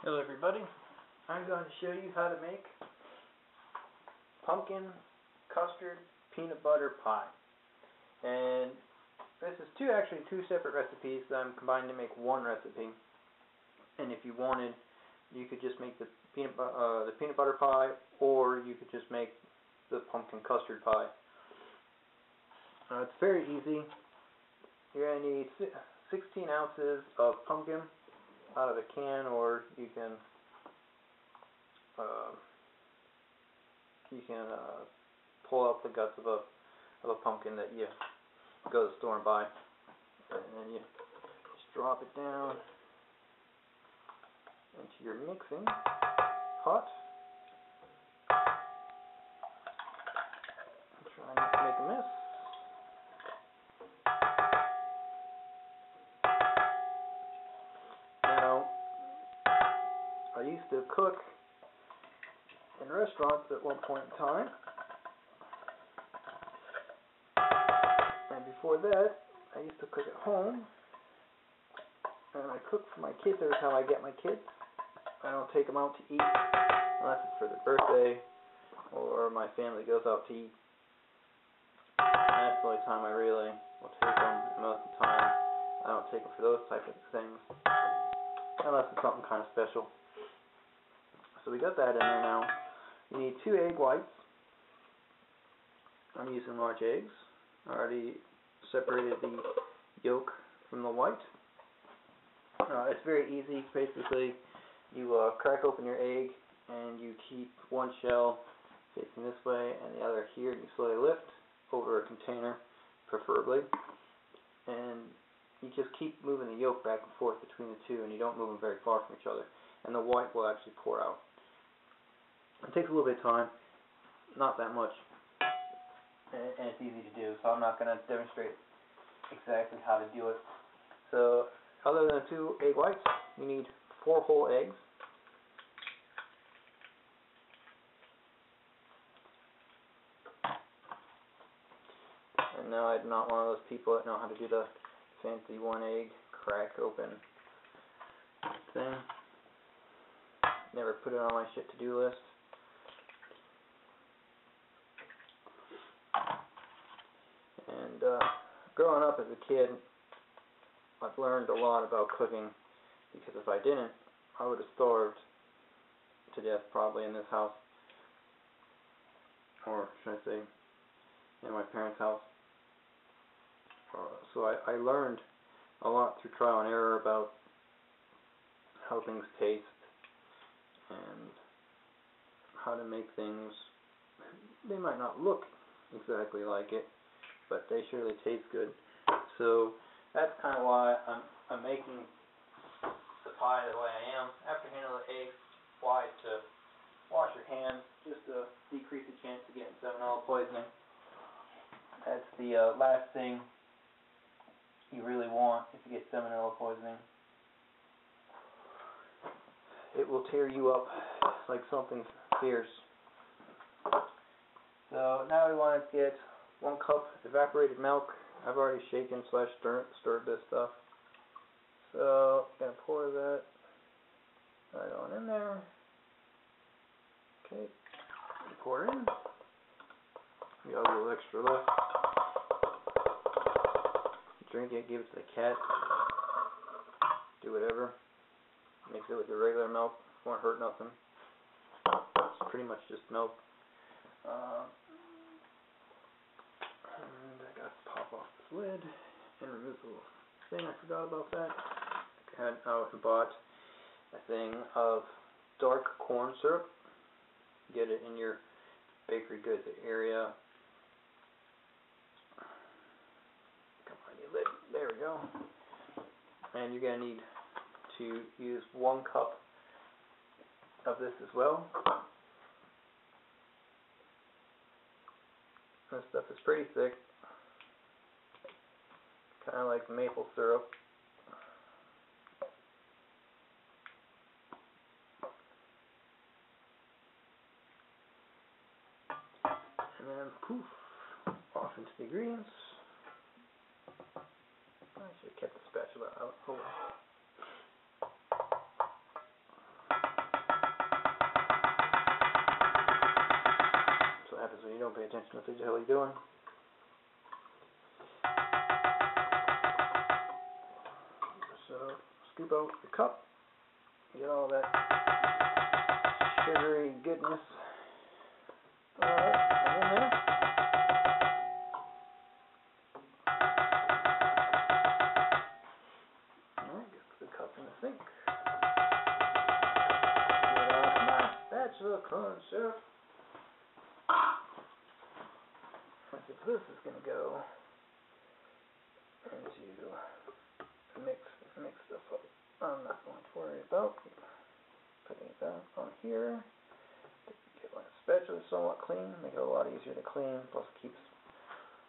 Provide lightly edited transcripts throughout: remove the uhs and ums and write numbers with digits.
Hello everybody, I'm going to show you how to make pumpkin custard peanut butter pie. And this is actually two separate recipes that I'm combining to make one recipe. And if you wanted, you could just make the peanut butter pie, or you could just make the pumpkin custard pie. It's very easy. You're going to need 16 ounces of pumpkin out of a can, or you can pull out the guts of a pumpkin that you go to the store and buy, and then you just drop it down into your mixing pot. Try not to make a mess. I used to cook in restaurants at one point in time, and before that I used to cook at home, and I cook for my kids every time I get my kids. I don't take them out to eat unless it's for their birthday or my family goes out to eat, and that's the only time I really will take them. Most of the time I don't take them for those type of things unless it's something kind of special. So we got that in there now. You need 2 egg whites. I'm using large eggs. I already separated the yolk from the white. It's very easy. Basically, you crack open your egg and you keep one shell facing this way and the other here, and you slowly lift over a container, preferably. And you just keep moving the yolk back and forth between the two, and you don't move them very far from each other. And the white will actually pour out. It takes a little bit of time, not that much, and it's easy to do, so I'm not going to demonstrate exactly how to do it. So, other than 2 egg whites, you need 4 whole eggs. And no, I'm not one of those people that know how to do the fancy 1 egg crack open thing. Never put it on my shit to do list. And growing up as a kid, I've learned a lot about cooking, because if I didn't, I would have starved to death probably in this house, or should I say in my parents' house. So I learned a lot through trial and error about how things taste and how to make things. They might not look exactly like it, but they surely taste good. So that's kind of why I'm making the pie the way I am. After handling the eggs, why to wash your hands, just to decrease the chance of getting salmonella poisoning. That's the last thing you really want if you get salmonella poisoning. It will tear you up like something fierce. So now we want to get 1 cup evaporated milk. I've already shaken / stirred this stuff. So I'm going to pour that right on in there. Okay, pour it in. We got a little extra left. Drink it, give it to the cat. Do whatever. Mix it with your regular milk. Won't hurt nothing. It's pretty much just milk. And I got to pop off this lid and remove the little thing. I forgot about that. I bought a thing of dark corn syrup. Get it in your bakery goods area. Come on, you lid. There we go. And you're going to need to use 1 cup of this as well. This stuff is pretty thick, kind of like maple syrup. And then poof, off into the ingredients. I should have kept the spatula out. Oh well. when you don't pay attention to what the hell you're doing. So, scoop out the cup, get all that sugary goodness in there. Alright, get the cup in the sink. Get out my spatula corn syrup. This is going to go into mix stuff up. I'm not going to worry about putting it down on here. Get my spatula somewhat clean, make it a lot easier to clean, plus it keeps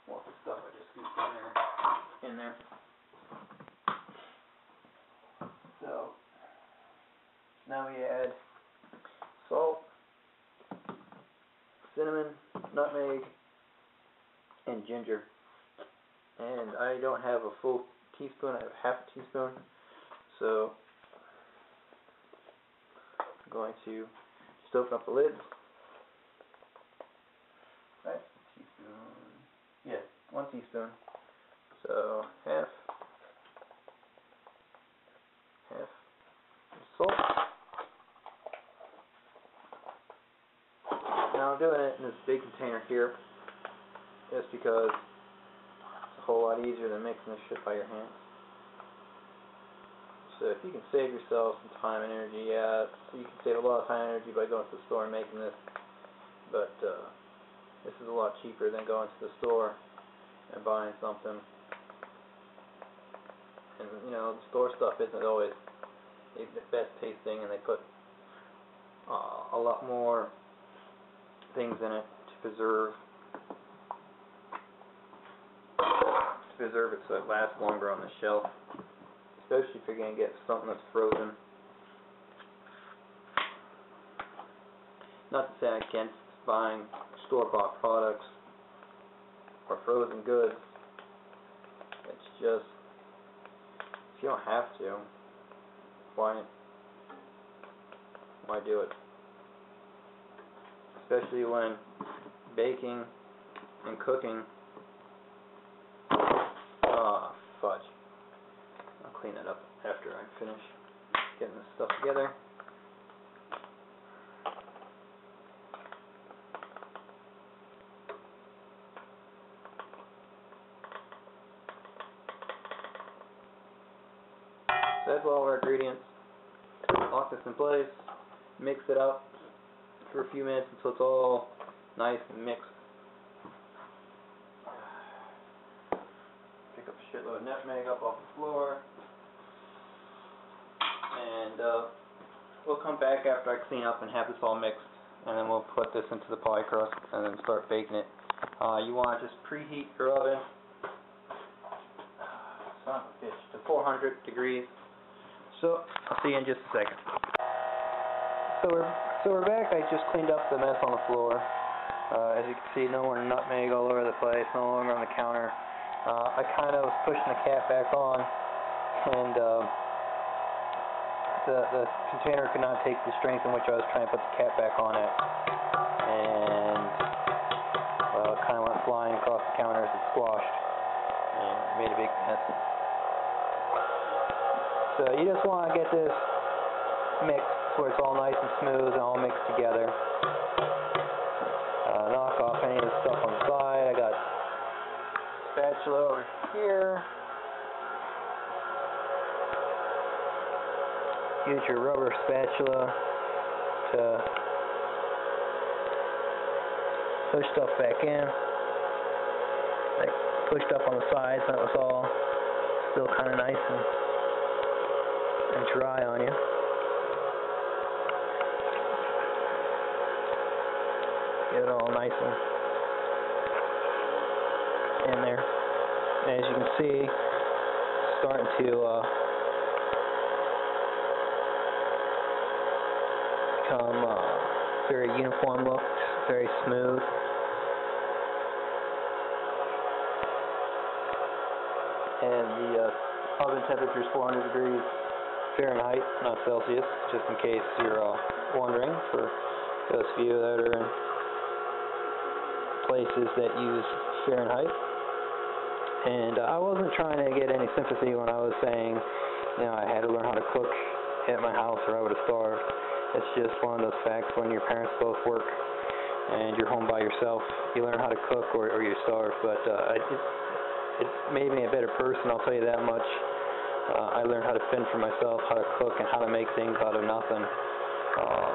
more of the stuff I just scooped in there. So now we add salt, cinnamon, nutmeg, and ginger. And I don't have a full teaspoon, I have half a teaspoon. So I'm going to just open up the lid. Right, teaspoon. Yeah, 1 teaspoon. So half salt. Now I'm doing it in this big container here, just because it's a whole lot easier than mixing this shit by your hands. So if you can save yourself some time and energy, yeah, you can save a lot of time and energy by going to the store and making this, but this is a lot cheaper than going to the store and buying something. And you know, the store stuff isn't always the best tasting, and they put a lot more things in it to preserve it so it lasts longer on the shelf, especially if you're going to get something that's frozen. Not to say I'm against buying store-bought products or frozen goods, it's just, if you don't have to, why do it? Especially when baking and cooking. Fudge. I'll clean that up after I finish getting this stuff together. So add all our ingredients, lock this in place, mix it up for a few minutes until it's all nice and mixed. Pick up a shitload of nutmeg up off the floor, and we'll come back after I clean up and have this all mixed, and then we'll put this into the pie crust and then start baking it. You want to just preheat your oven, son of a bitch, to 400 degrees. So I'll see you in just a second. So we're back. I just cleaned up the mess on the floor. As you can see, no more nutmeg all over the place, no longer on the counter. I kind of was pushing the cap back on, and the container could not take the strength in which I was trying to put the cap back on it, and well, it kind of went flying across the counter as it squashed and made a big mess. So you just want to get this mixed where it's all nice and smooth and all mixed together. Knock off any of the stuff on the side. I got spatula over here. Use your rubber spatula to push stuff back in. I pushed up on the sides, and it was all still kind of nice and dry on you. Get it all nice and in there. And as you can see, it's starting to become very uniform look, very smooth. And the oven temperature is 400 degrees Fahrenheit, not Celsius, just in case you're wondering, for those of you that are in places that use Fahrenheit. And I wasn't trying to get any sympathy when I was saying, I had to learn how to cook at my house or I would have starved. It's just one of those facts when your parents both work and you're home by yourself, you learn how to cook or you starve. But it made me a better person, I'll tell you that much. I learned how to fend for myself, how to cook, and how to make things out of nothing,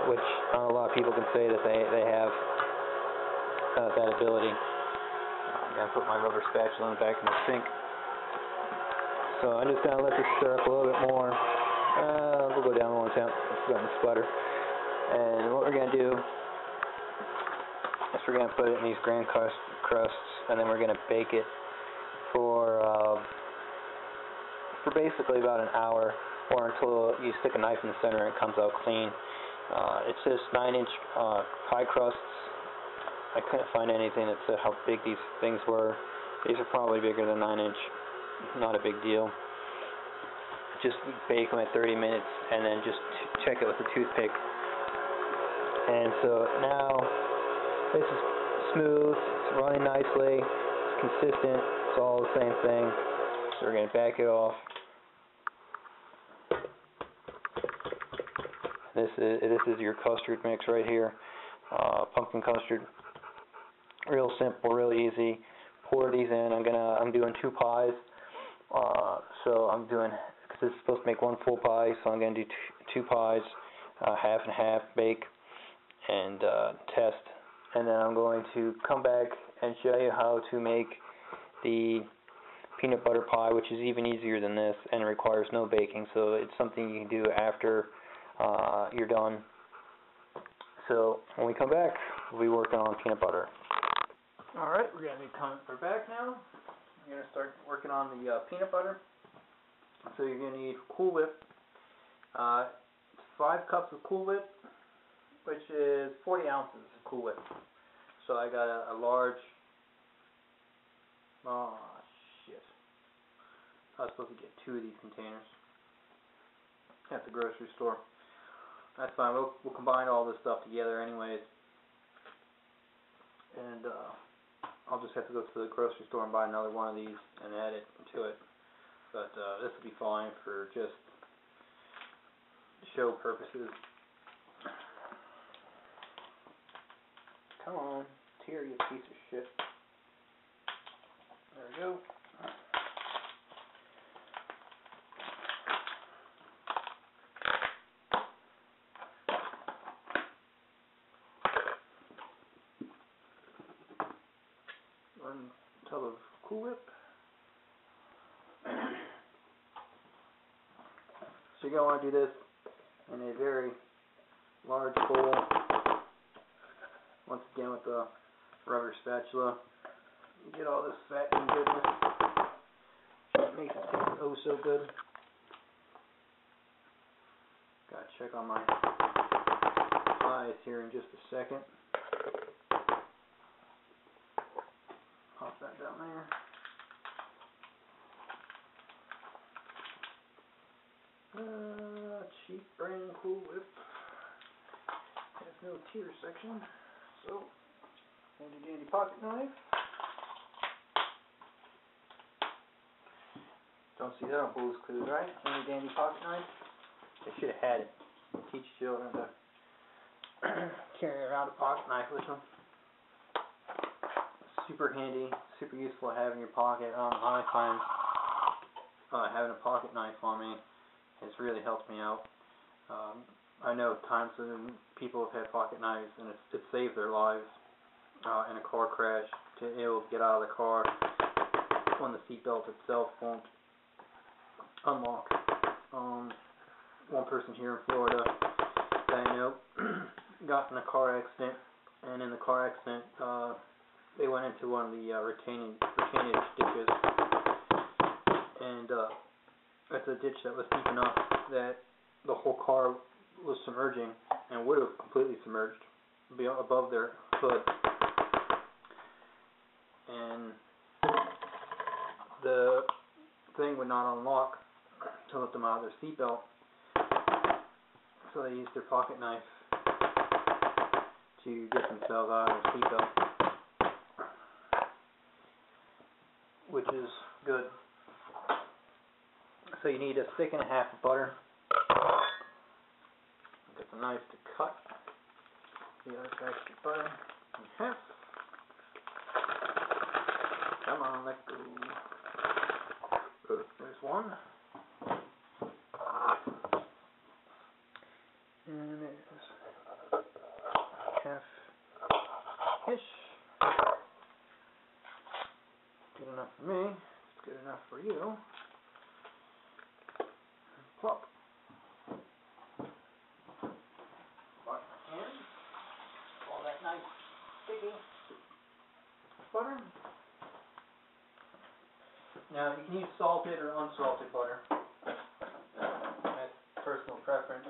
which not a lot of people can say that they have that ability. I'm going to put my rubber spatula in the back of the sink. So I'm just going to let this stir up a little bit more. We'll go down one temp. It's going to sputter. And what we're going to do is we're going to put it in these graham crusts, and then we're going to bake it for basically about an hour, or until you stick a knife in the center and it comes out clean. It says 9-inch pie crusts. I couldn't find anything that said how big these things were. These are probably bigger than 9-inch. Not a big deal. Just bake them at 30 minutes and then just check it with a toothpick. And so now this is smooth, it's running nicely, it's consistent, it's all the same thing. So we're going to back it off. This is your custard mix right here, pumpkin custard. Real simple, real easy. Pour these in. I'm doing 2 pies. So I'm doing, because this is supposed to make 1 full pie, so I'm going to do 2 pies, half and half, bake and test. And then I'm going to come back and show you how to make the peanut butter pie, which is even easier than this and requires no baking. So it's something you can do after you're done. So when we come back, we'll be working on peanut butter. Alright, we're back now. We're going to start working on the peanut butter. So you're going to need Cool Whip. 5 cups of Cool Whip, which is 40 ounces of Cool Whip. So I got a large, shit. I was supposed to get 2 of these containers at the grocery store. That's fine, we'll combine all this stuff together anyways. And I'll just have to go to the grocery store and buy another one of these and add it to it. But this will be fine for just show purposes. Come on, tear, you piece of shit. There we go. One tub of Cool Whip. So you're going to want to do this in a very large bowl. Once again with the rubber spatula. You get all this fat and goodness. It makes it taste oh so good. Gotta check on my eyes here in just a second. Pop that down there. Cheap brand Cool Whip. Has no tear section. So, handy dandy pocket knife. Don't see that on Blue's Clues, right? Handy dandy pocket knife. They should have had it. Teach children to carry around a pocket knife with them. Super handy, super useful to have in your pocket. I find having a pocket knife on me has really helped me out. I know times when people have had pocket knives and it saved their lives in a car crash, to be able to get out of the car when the seatbelt itself won't unlock. One person here in Florida that I know got in a car accident, and in the car accident they went into one of the retainage ditches, and it's a ditch that was deep enough that the whole car was submerging and would have completely submerged above their hood. And the thing would not unlock to let them out of their seatbelt. So they used their pocket knife to get themselves out of their seatbelt. which is good. So you need a stick and a half of butter. Get the knife to cut the other side of the butter in half. Come on, let go. Good. There's one. And there's half-ish. Good enough for me. It's good enough for you. Plop. Wash my hands. All that nice sticky butter. Now you can use salted or unsalted butter. That's personal preference.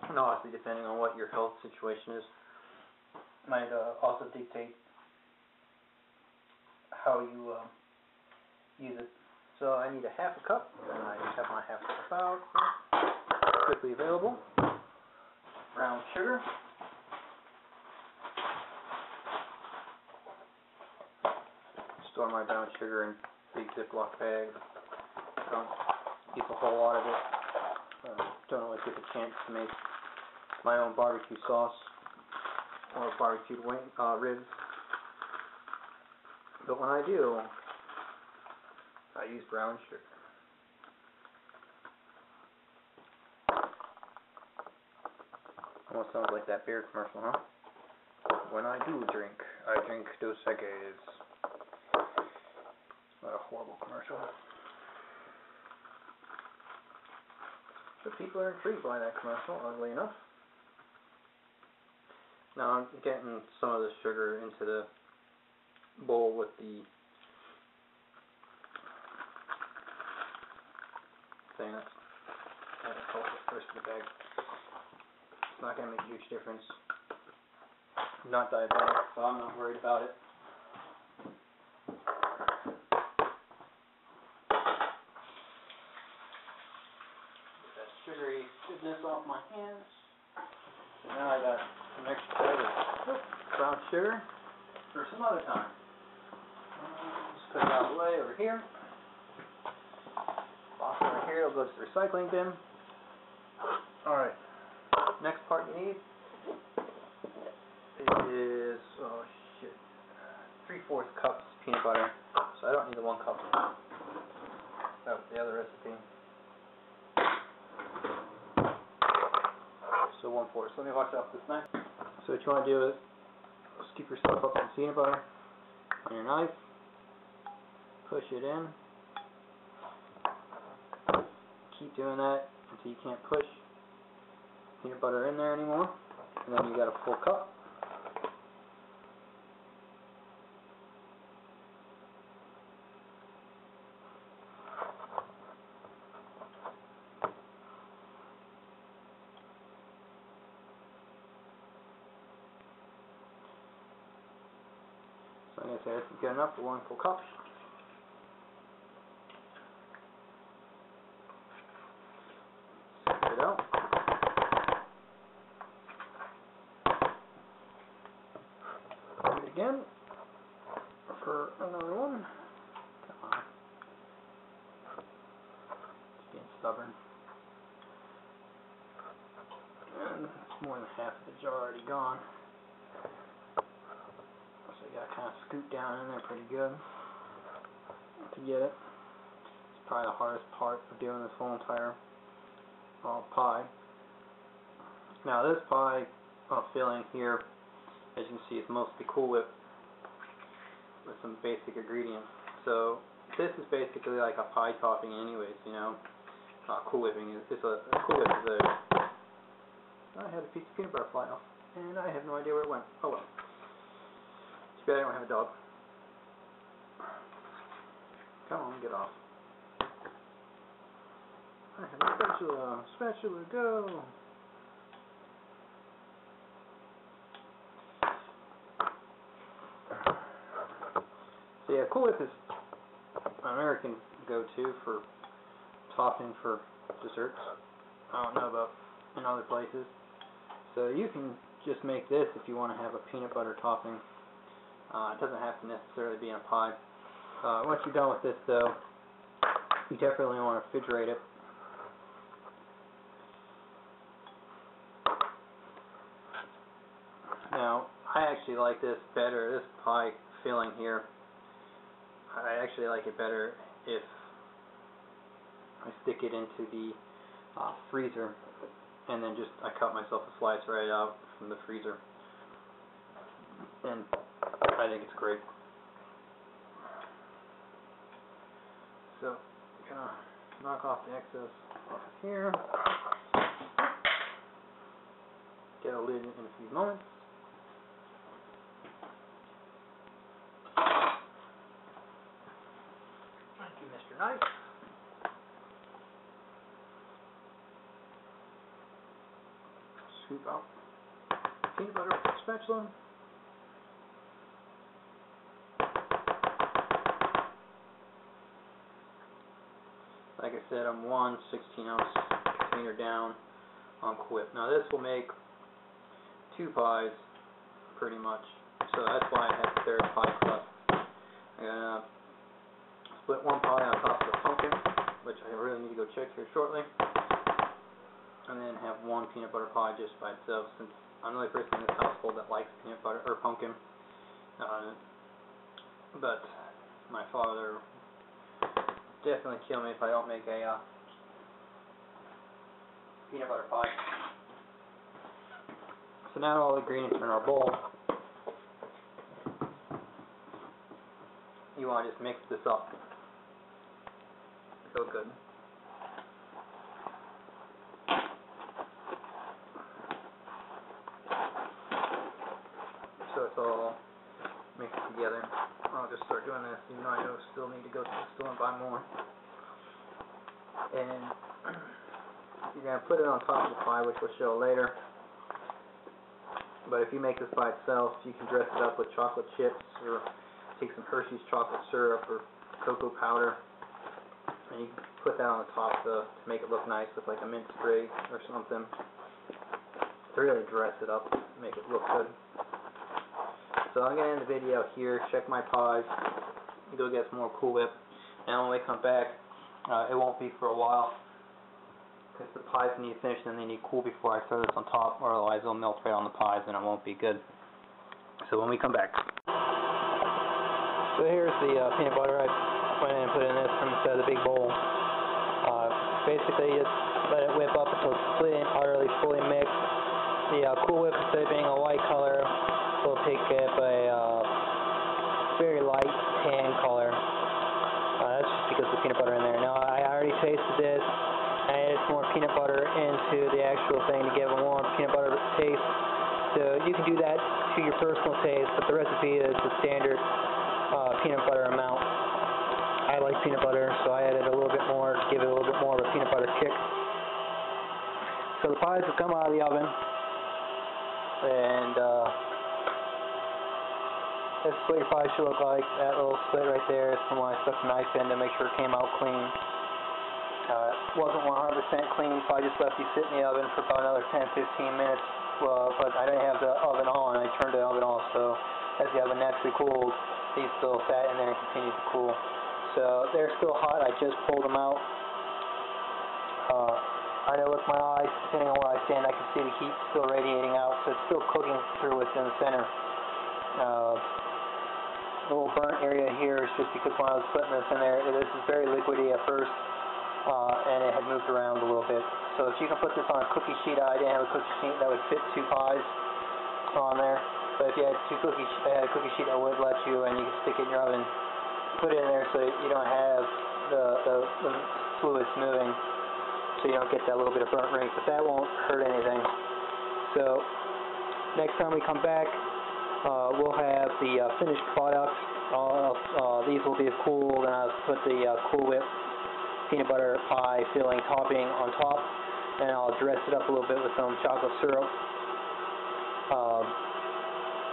And obviously depending on what your health situation is, might also dictate how you use it. So I need a half a cup, and I just have my half a cup out. Quickly available. Brown sugar. Store my brown sugar in big Ziploc bags. Don't keep a whole lot of it. Don't always get the chance to make my own barbecue sauce or barbecued ribs. But when I do, I use brown sugar. Almost sounds like that beer commercial, huh? When I do drink, I drink Dos Equis. What a horrible commercial. But people are intrigued by that commercial, oddly enough. Now I'm getting some of the sugar into the bowl with the thing. That's called the first of the bag. It's not going to make a huge difference. I'm not diabetic, so I'm not worried about it. Sugary goodness off my hands. So now I got some extra bag of brown sugar for some other time. Just put it out of the way over here. Box over here, it'll go to the recycling bin. Alright, next part you need is, 3/4 cups peanut butter. So I don't need the 1 cup. That was the other recipe. So 1/4. So let me wash off this knife. So what you want to do is scoop yourself up some peanut butter on your knife. Push it in. Keep doing that until you can't push peanut butter in there anymore. And then you got a full cup. So I'm going to say this is good enough for 1 full cup. Set it out. Do it again for another one. Come on. It's being stubborn. And it's more than half of the jar already gone. So you gotta kind of scoop down in there pretty good to get it. It's probably the hardest part of doing this whole entire pie. Now this pie filling here, as you can see, is mostly Cool Whip with some basic ingredients. So this is basically like a pie topping anyways, you know. Cool Whipping is Cool Whip is I had a piece of peanut butter fly off, and I have no idea where it went. Oh well. Too bad I don't have a dog. Come on, get off. I have a spatula. Spatula, go! So yeah, Cool Whip is an American go-to for topping for desserts. I don't know about in other places. So you can just make this if you want to have a peanut butter topping. It doesn't have to necessarily be in a pie. Once you're done with this, though, you definitely want to refrigerate it. Now, I actually like this better, this pie filling here. I actually like it better if I stick it into the freezer, and then I cut myself a slice right out from the freezer, and I think it's great. So, I'm gonna knock off the excess off of here. Get a lid in a few moments. Thank you, Mr. Knife. Scoop out peanut butter with a spatula. Like I said, I'm 1 16-ounce container down on Quip. Now this will make 2 pies, pretty much. So that's why I have fair pie crust. I'm gonna split 1 pie on top of the pumpkin, which I really need to go check here shortly. And then have 1 peanut butter pie just by itself, since I'm the only person in this household that likes peanut butter or pumpkin. But my father definitely kill me if I don't make a peanut butter pie. So now all the ingredients are in our bowl. You want to just mix this up. So good. So it's all mixed together. I'll just start doing this, even though I still need to go to the store and buy more. And you're going to put it on top of the pie, which we'll show later. But if you make this by itself, you can dress it up with chocolate chips, or take some Hershey's chocolate syrup or cocoa powder, and you can put that on the top to make it look nice with like a mint spray or something. To really dress it up, make it look good. So I'm going to end the video here, check my pies, go get some more Cool Whip, and when we come back, it won't be for a while, because the pies need to finish and they need cool before I throw this on top, or otherwise it'll melt right on the pies and it won't be good. So when we come back. So here's the peanut butter I went in and put in this from inside the big bowl. Basically just let it whip up until it's completely and utterly fully mixed. The Cool Whip, instead of being a white color, will pick up a very light tan color. That's just because of the peanut butter in there. Now I already tasted this. I added some more peanut butter into the actual thing to give a more peanut butter taste. So you can do that to your personal taste, but the recipe is the standard peanut butter amount. I like peanut butter, so I added a little bit more to give it a little bit more of a peanut butter kick. So the pies have come out of the oven, and this is what your pie should look like. That little slit right there is from when I stuck the knife in to make sure it came out clean. It wasn't 100% clean, so I just left these sit in the oven for about another 10-15 minutes. But I didn't have the oven on. I turned the oven off, so as the oven naturally cooled, these still sat in there and continued to cool. So they're still hot. I just pulled them out. I know with my eyes, depending on where I stand, I can see the heat still radiating out, so it's still cooking through within the center. The little burnt area here is just because when I was putting this in there, this is very liquidy at first, and it had moved around a little bit. So if you can put this on a cookie sheet, I didn't have a cookie sheet that would fit 2 pies on there. But if you had a cookie sheet that would let you, and you can stick it in your oven, put it in there so you don't have the fluids moving, so you don't get that little bit of burnt ring. But that won't hurt anything. So next time we come back, we'll have the finished product. These will be cooled, and I'll put the Cool Whip peanut butter pie filling topping on top, and I'll dress it up a little bit with some chocolate syrup.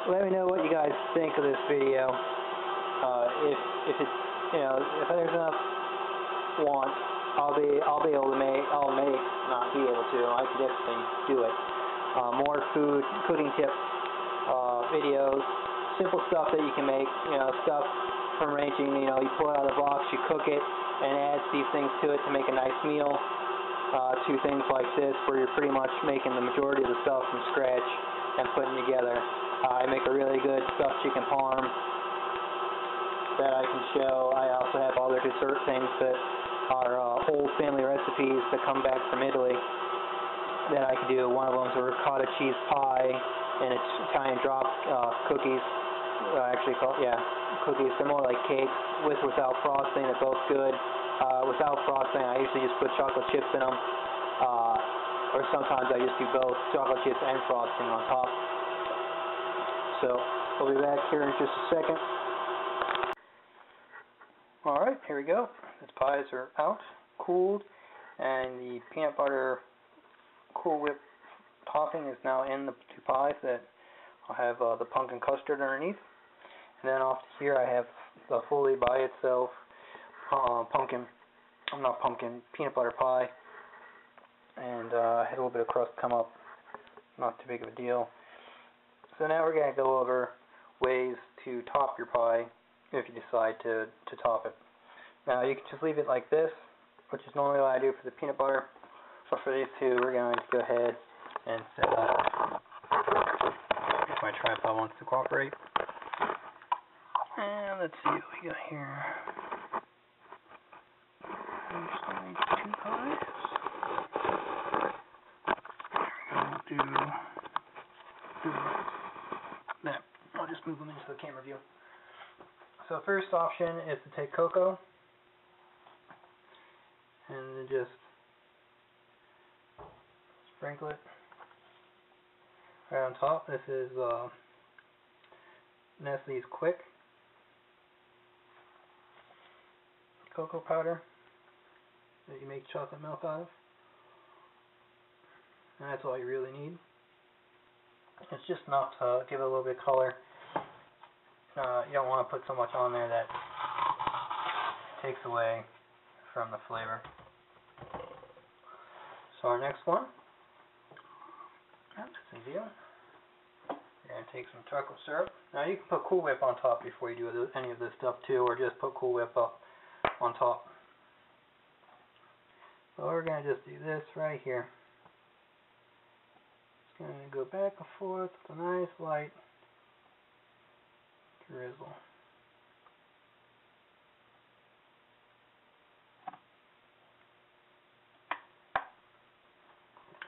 Let me know what you guys think of this video. If it's, if there's enough want, I'll be able to make. Not be able to. I can definitely do it. More food cooking tips videos. simple stuff that you can make, stuff from ranging, you pull it out of the box, you cook it, and add these things to it to make a nice meal, to things like this where you're pretty much making the majority of the stuff from scratch and putting together. I make a really good stuffed chicken parm that I can show. I also have other dessert things that are old family recipes that come back from Italy that I can do. One of them is a ricotta cheese pie, and it's Italian drop cookies. Cookies. They're more like cakes with or without frosting. They're both good. Without frosting, I usually just put chocolate chips in them, or sometimes I just do both, chocolate chips and frosting on top. So I'll be back here in just a second. Alright, here we go. The pies are out, cooled, and the peanut butter Cool Whip topping is now in the two pies that I'll have the pumpkin custard underneath. And then off here I have the fully by itself peanut butter pie. And I had a little bit of crust come up, not too big of a deal. So now we're going to go over ways to top your pie if you decide to top it. Now you can just leave it like this, which is normally what I do for the peanut butter. But for these two, we're going to go ahead and set up. If my tripod wants to cooperate. And let's see what we got here. Just need two pies. I'll do that. I'll just move them into the camera view. So first option is to take cocoa and then just sprinkle it right on top. This is Nestle's Quick cocoa powder that you make chocolate milk out of. And that's all you really need. It's just enough to give it a little bit of color. You don't want to put so much on there that takes away from the flavor. So our next one, that's easy. We're going to take some chocolate syrup. Now you can put Cool Whip on top before you do any of this stuff too, or just put Cool Whip up on top. So we're going to just do this right here. It's going to go back and forth with a nice light drizzle.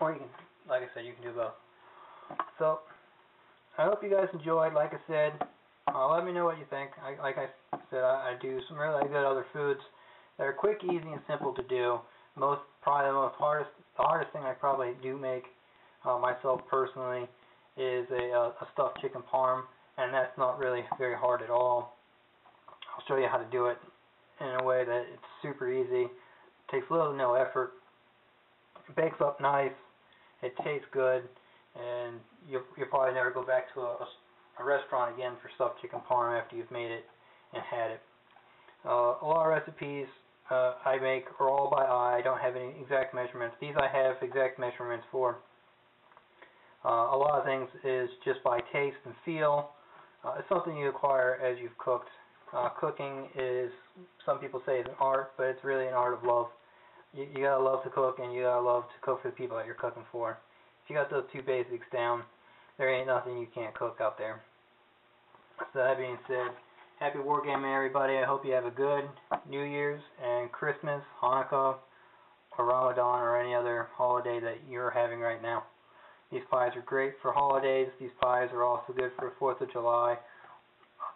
Or you can, like I said, you can do both. So, I hope you guys enjoyed. Like I said, let me know what you think. Like I said, I do some really good other foods that are quick, easy, and simple to do. The hardest thing I probably do make myself personally is a stuffed chicken parm, and that's not really very hard at all. I'll show you how to do it in a way that it's super easy. It takes little to no effort. It bakes up nice. It tastes good, and you'll probably never go back to a restaurant again for stuffed chicken parm after you've made it and had it. A lot of recipes I make are all by eye. I don't have any exact measurements. These I have exact measurements for. A lot of things is just by taste and feel. It's something you acquire as you've cooked. Cooking is, some people say, is an art, but it's really an art of love. You gotta love to cook, and you gotta love to cook for the people that you're cooking for. If you got those two basics down, there ain't nothing you can't cook out there. So that being said, happy WarGamer, everybody. I hope you have a good New Year's and Christmas, Hanukkah, or Ramadan, or any other holiday that you're having right now. These pies are great for holidays. These pies are also good for 4th of July,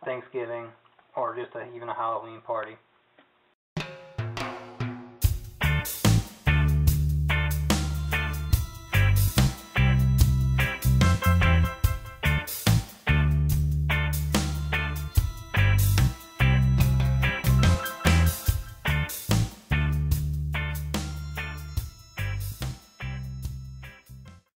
Thanksgiving, or just even a Halloween party.